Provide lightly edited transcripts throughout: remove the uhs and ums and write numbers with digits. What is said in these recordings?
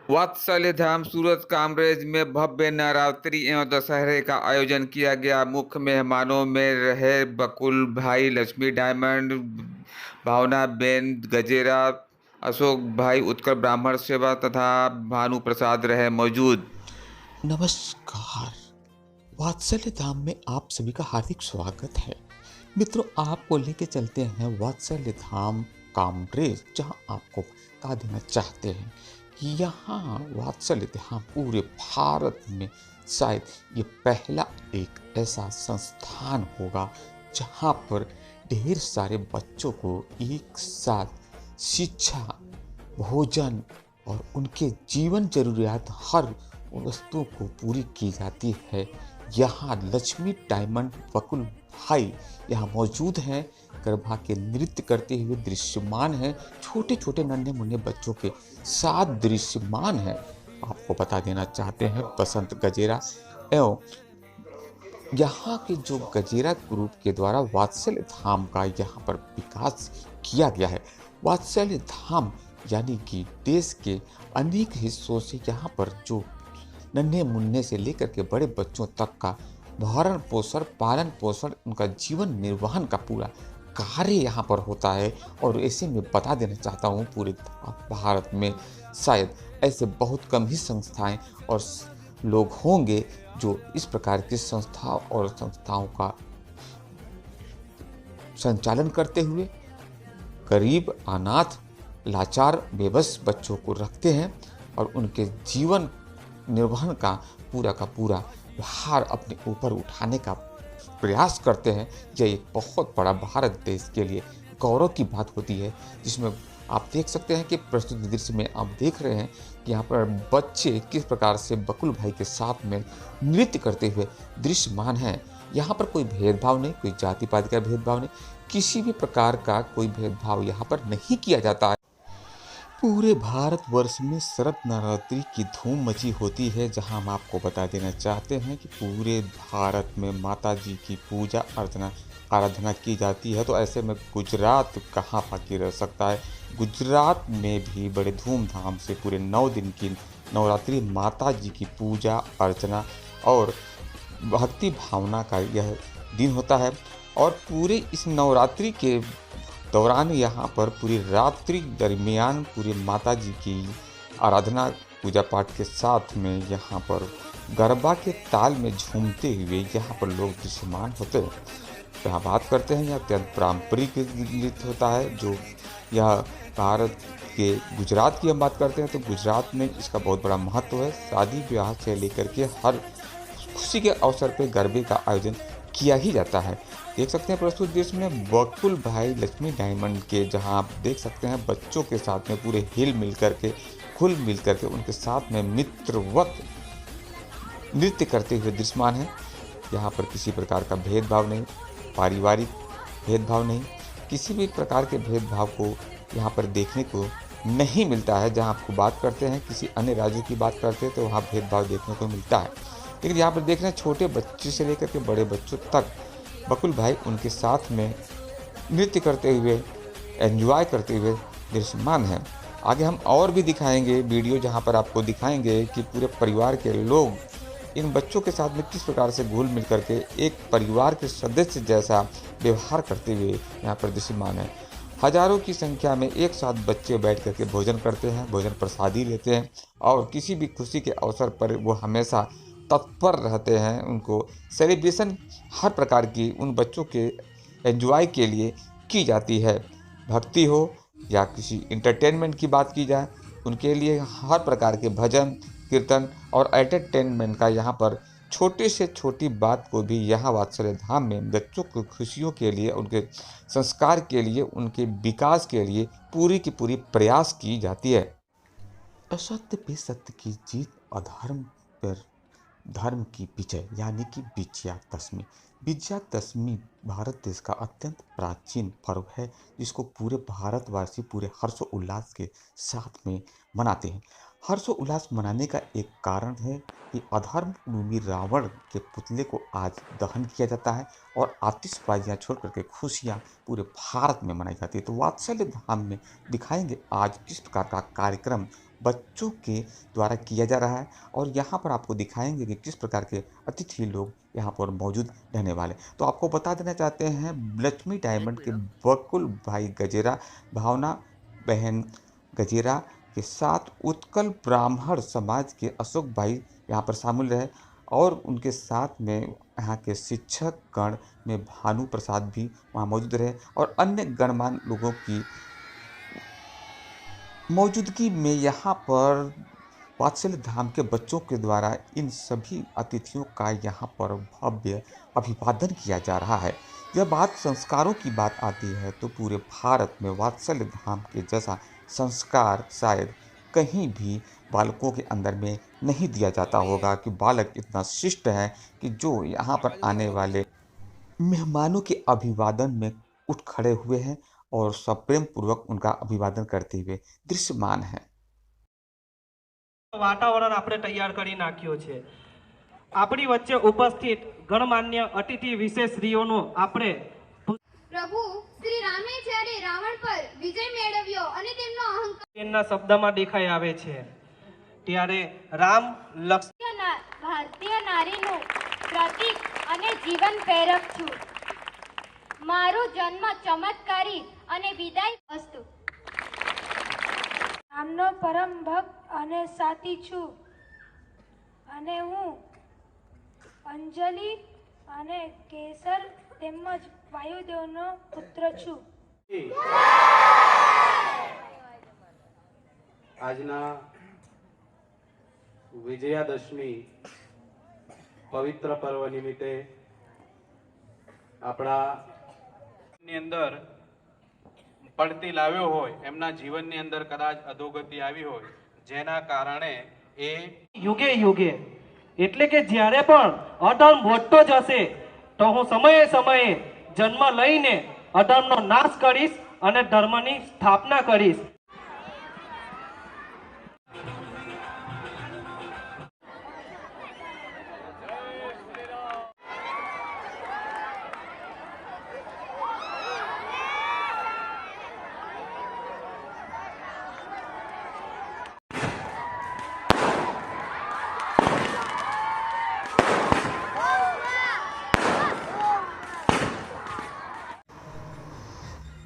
वात्सल्य धाम सूरत कामरेज में भव्य नवरात्रि एवं दशहरे का आयोजन किया गया। मुख्य मेहमानों में रहे बकुल भाई, लक्ष्मी डायमंड, भावना बेन गजेरा, अशोक भाई उत्कल ब्राह्मण सेवा तथा भानु प्रसाद रहे मौजूद। नमस्कार। वात्सल्य धाम में आप सभी का हार्दिक स्वागत है। मित्रों, आपको लेके चलते हैं वात्सल्य धाम कामरेज, जहां आपको बता देना चाहते हैं कि यहाँ वात्सल्य धाम पूरे भारत में शायद ये पहला एक ऐसा संस्थान होगा जहाँ पर ढेर सारे बच्चों को एक साथ शिक्षा, भोजन और उनके जीवन जरूरियात हर वस्तुओं को पूरी की जाती है। यहाँ लक्ष्मी डायमंड बकुल भाई यहाँ मौजूद हैं, गरबा के नृत्य करते हुए दृश्यमान हैं। छोटे छोटे नन्हे मुन्ने बच्चों के साथ दृश्यमान हैं। आपको बता देना चाहते हैं बसंत गजेरा एवं यहाँ के जो गजेरा ग्रुप के द्वारा वात्सल्य धाम का यहाँ पर विकास किया गया है। वात्सल्य धाम यानी कि देश के अनेक हिस्सों से यहाँ पर जो नन्हे मुन्ने से लेकर के बड़े बच्चों तक का भरण पोषण, पालन पोषण, उनका जीवन निर्वहन का पूरा कार्य यहाँ पर होता है। और ऐसे में बता देना चाहता हूँ पूरे भारत में शायद ऐसे बहुत कम ही संस्थाएं और लोग होंगे जो इस प्रकार की संस्थाओं का संचालन करते हुए गरीब, अनाथ, लाचार, बेबस बच्चों को रखते हैं और उनके जीवन निर्वहन का पूरा भार अपने ऊपर उठाने का प्रयास करते हैं। यह एक बहुत बड़ा भारत देश के लिए गौरव की बात होती है, जिसमें आप देख सकते हैं कि प्रस्तुत दृश्य में आप देख रहे हैं कि यहाँ पर बच्चे किस प्रकार से बकुल भाई के साथ में नृत्य करते हुए दृश्यमान हैं। यहाँ पर कोई भेदभाव नहीं, कोई जाति पाति का भेदभाव नहीं, किसी भी प्रकार का कोई भेदभाव यहाँ पर नहीं किया जाता है। पूरे भारतवर्ष में शरद नवरात्रि की धूम मची होती है, जहां हम आपको बता देना चाहते हैं कि पूरे भारत में माता जी की पूजा अर्चना आराधना की जाती है। तो ऐसे में गुजरात कहाँ बाकी रह सकता है। गुजरात में भी बड़े धूमधाम से पूरे 9 दिन की नवरात्रि माता जी की पूजा अर्चना और भक्ति भावना का यह दिन होता है। और पूरे इस नवरात्रि के दौरान यहाँ पर पूरी रात्रि दरमियान पूरी माता जी की आराधना पूजा पाठ के साथ में यहाँ पर गरबा के ताल में झूमते हुए यहाँ पर लोग दृश्यमान होते हैं। यहाँ बात करते हैं, यह अत्यंत पारंपरिक नृत्य होता है जो यह भारत के गुजरात की हम बात करते हैं तो गुजरात में इसका बहुत बड़ा महत्व है। शादी ब्याह से लेकर के हर खुशी के अवसर पर गरबे का आयोजन किया ही जाता है। देख सकते हैं प्रस्तुत दृश्य में बकुल भाई लक्ष्मी डायमंड के, जहां आप देख सकते हैं बच्चों के साथ में पूरे हिल मिल करके खुल मिल करके उनके साथ में मित्रवत नृत्य करते हुए दृश्यमान है। यहाँ पर किसी प्रकार का भेदभाव नहीं, पारिवारिक भेदभाव नहीं, किसी भी प्रकार के भेदभाव को यहाँ पर देखने को नहीं मिलता है। जहाँ आपको बात करते हैं किसी अन्य राज्यों की बात करते हैं तो वहाँ भेदभाव देखने को मिलता है, लेकिन यहाँ पर देख रहे हैं छोटे बच्चे से लेकर के बड़े बच्चों तक बकुल भाई उनके साथ में नृत्य करते हुए, एंजॉय करते हुए दृश्यमान हैं। आगे हम और भी दिखाएंगे वीडियो, जहाँ पर आपको दिखाएंगे कि पूरे परिवार के लोग इन बच्चों के साथ में किस प्रकार से घुल मिल करके एक परिवार के सदस्य जैसा व्यवहार करते हुए यहाँ पर दृश्यमान है। हजारों की संख्या में एक साथ बच्चे बैठ करके भोजन करते हैं, भोजन प्रसादी लेते हैं और किसी भी खुशी के अवसर पर वो हमेशा तत्पर रहते हैं। उनको सेलिब्रेशन हर प्रकार की उन बच्चों के एंजॉय के लिए की जाती है। भक्ति हो या किसी इंटरटेनमेंट की बात की जाए, उनके लिए हर प्रकार के भजन कीर्तन और एंटरटेनमेंट का यहाँ पर छोटे से छोटी बात को भी यहाँ वात्सल्य धाम में बच्चों की खुशियों के लिए, उनके संस्कार के लिए, उनके विकास के लिए पूरी की पूरी प्रयास की जाती है। असत्य पे सत्य की जीत, अधर्म पर धर्म की विजय यानी कि विजयादशमी। विजयादशमी भारत देश का अत्यंत प्राचीन पर्व है, जिसको पूरे भारतवासी पूरे हर्षोल्लास के साथ में मनाते हैं। हर्षोल्लास मनाने का एक कारण है कि अधर्मरूपी रावण के पुतले को आज दहन किया जाता है और आतिशबाजियाँ छोड़ करके खुशियाँ पूरे भारत में मनाई जाती है। तो वात्सल्य धाम में दिखाएंगे आज किस प्रकार का कार्यक्रम बच्चों के द्वारा किया जा रहा है और यहाँ पर आपको दिखाएंगे कि किस प्रकार के अतिथि लोग यहाँ पर मौजूद रहने वाले। तो आपको बता देना चाहते हैं लक्ष्मी डायमंड के बकुल भाई गजेरा, भावना बहन गजेरा के साथ उत्कल ब्राह्मण समाज के अशोक भाई यहाँ पर शामिल रहे और उनके साथ में यहाँ के शिक्षक गण में भानु प्रसाद भी वहाँ मौजूद रहे और अन्य गणमान्य लोगों की मौजूदगी में यहाँ पर वात्सल्य धाम के बच्चों के द्वारा इन सभी अतिथियों का यहाँ पर भव्य अभिवादन किया जा रहा है। जब बात संस्कारों की बात आती है तो पूरे भारत में वात्सल्य धाम के जैसा संस्कार शायद कहीं भी बालकों के अंदर में नहीं दिया जाता होगा कि बालक इतना शिष्ट है कि जो यहाँ पर आने वाले मेहमानों के अभिवादन में उठ खड़े हुए हैं और सप्रेम पूर्वक उनका अभिवादन करते हुए दृश्यमान है। वातावरण આપણે તૈયાર કરી નાખ્યો છે। આપણી વચ્ચે ઉપસ્થિત ગણમાન્ય અતિથિ વિશેષરીઓનો આપણે પ્રભુ શ્રી રામે જ્યારે રાવણ પર વિજય મેળવ્યો અને તેમનો અહંકાર તેના શબ્દમાં દેખાઈ આવે છે ત્યારે રામ લક્ષ્મણ ભારતીય નારીનું પ્રતીક અને જીવન પ્રેરક છું। મારો જન્મ ચમત્કારી અને વિદાય વસ્તુ રામનો પરમ ભક્ત અને સાથી છું અને હું અંજલિ અને કેસર તેમજ વાયુદેવનો પુત્ર છું। આજના વિજયાદશમી પવિત્ર પર્વ નિમિત્તે આપણા ની અંદર પડતી લાવ્યો હોય એમના જીવનની અંદર કદાચ અધોગતિ આવી હોય જેના કારણે એ યુગે યુગે એટલે કે જ્યારે પણ અધર્મ વધતો જશે તો હું સમયે સમયે જન્મ લઈને અધર્મનો નાશ કરીશ અને ધર્મની સ્થાપના કરીશ।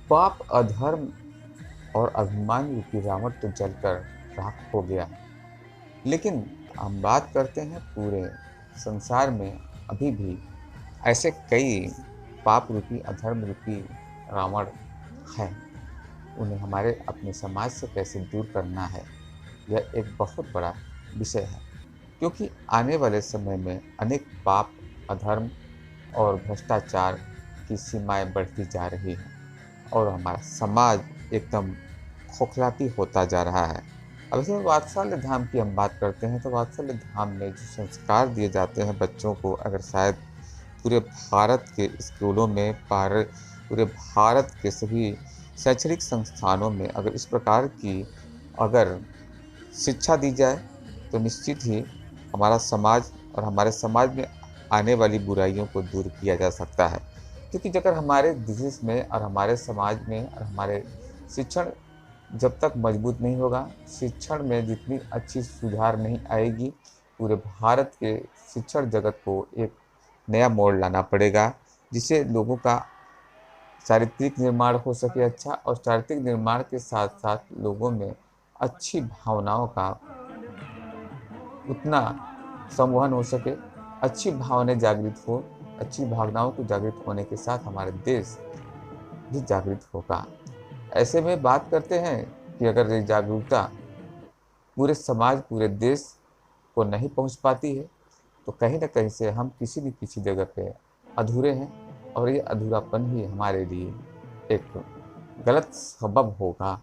पाप अधर्म और अभिमान रूपी रावण तो जलकर राख हो गया, लेकिन हम बात करते हैं पूरे संसार में अभी भी ऐसे कई पाप रूपी अधर्म रूपी रावण हैं। उन्हें हमारे अपने समाज से कैसे दूर करना है, यह एक बहुत बड़ा विषय है, क्योंकि आने वाले समय में अनेक पाप अधर्म और भ्रष्टाचार की सीमाएं बढ़ती जा रही हैं और हमारा समाज एकदम खोखलाती होता जा रहा है। अब इसमें वात्सल्य धाम की हम बात करते हैं तो वात्सल्य धाम में जो संस्कार दिए जाते हैं बच्चों को, अगर शायद पूरे भारत के स्कूलों में पूरे भारत के सभी शैक्षणिक संस्थानों में अगर इस प्रकार की अगर शिक्षा दी जाए तो निश्चित ही हमारा समाज और हमारे समाज में आने वाली बुराइयों को दूर किया जा सकता है। क्योंकि अगर हमारे देश में और हमारे समाज में और हमारे शिक्षण जब तक मजबूत नहीं होगा, शिक्षण में जितनी अच्छी सुधार नहीं आएगी, पूरे भारत के शिक्षण जगत को एक नया मोड़ लाना पड़ेगा, जिससे लोगों का चारित्रिक निर्माण हो सके अच्छा, और चारित्रिक निर्माण के साथ साथ लोगों में अच्छी भावनाओं का उतना संवहन हो सके, अच्छी भावनाएं जागृत हो। अच्छी भावनाओं को जागृत होने के साथ हमारे देश भी जागृत होगा। ऐसे में बात करते हैं कि अगर ये जागरूकता पूरे समाज पूरे देश को नहीं पहुंच पाती है तो कहीं ना कहीं से हम किसी न किसी जगह पे अधूरे हैं, और ये अधूरापन ही हमारे लिए एक गलत सबब होगा।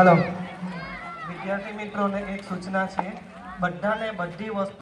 હાલો વિદ્યાર્થી મિત્રોને એક સૂચના છે, બધાને બધી વસ્તુ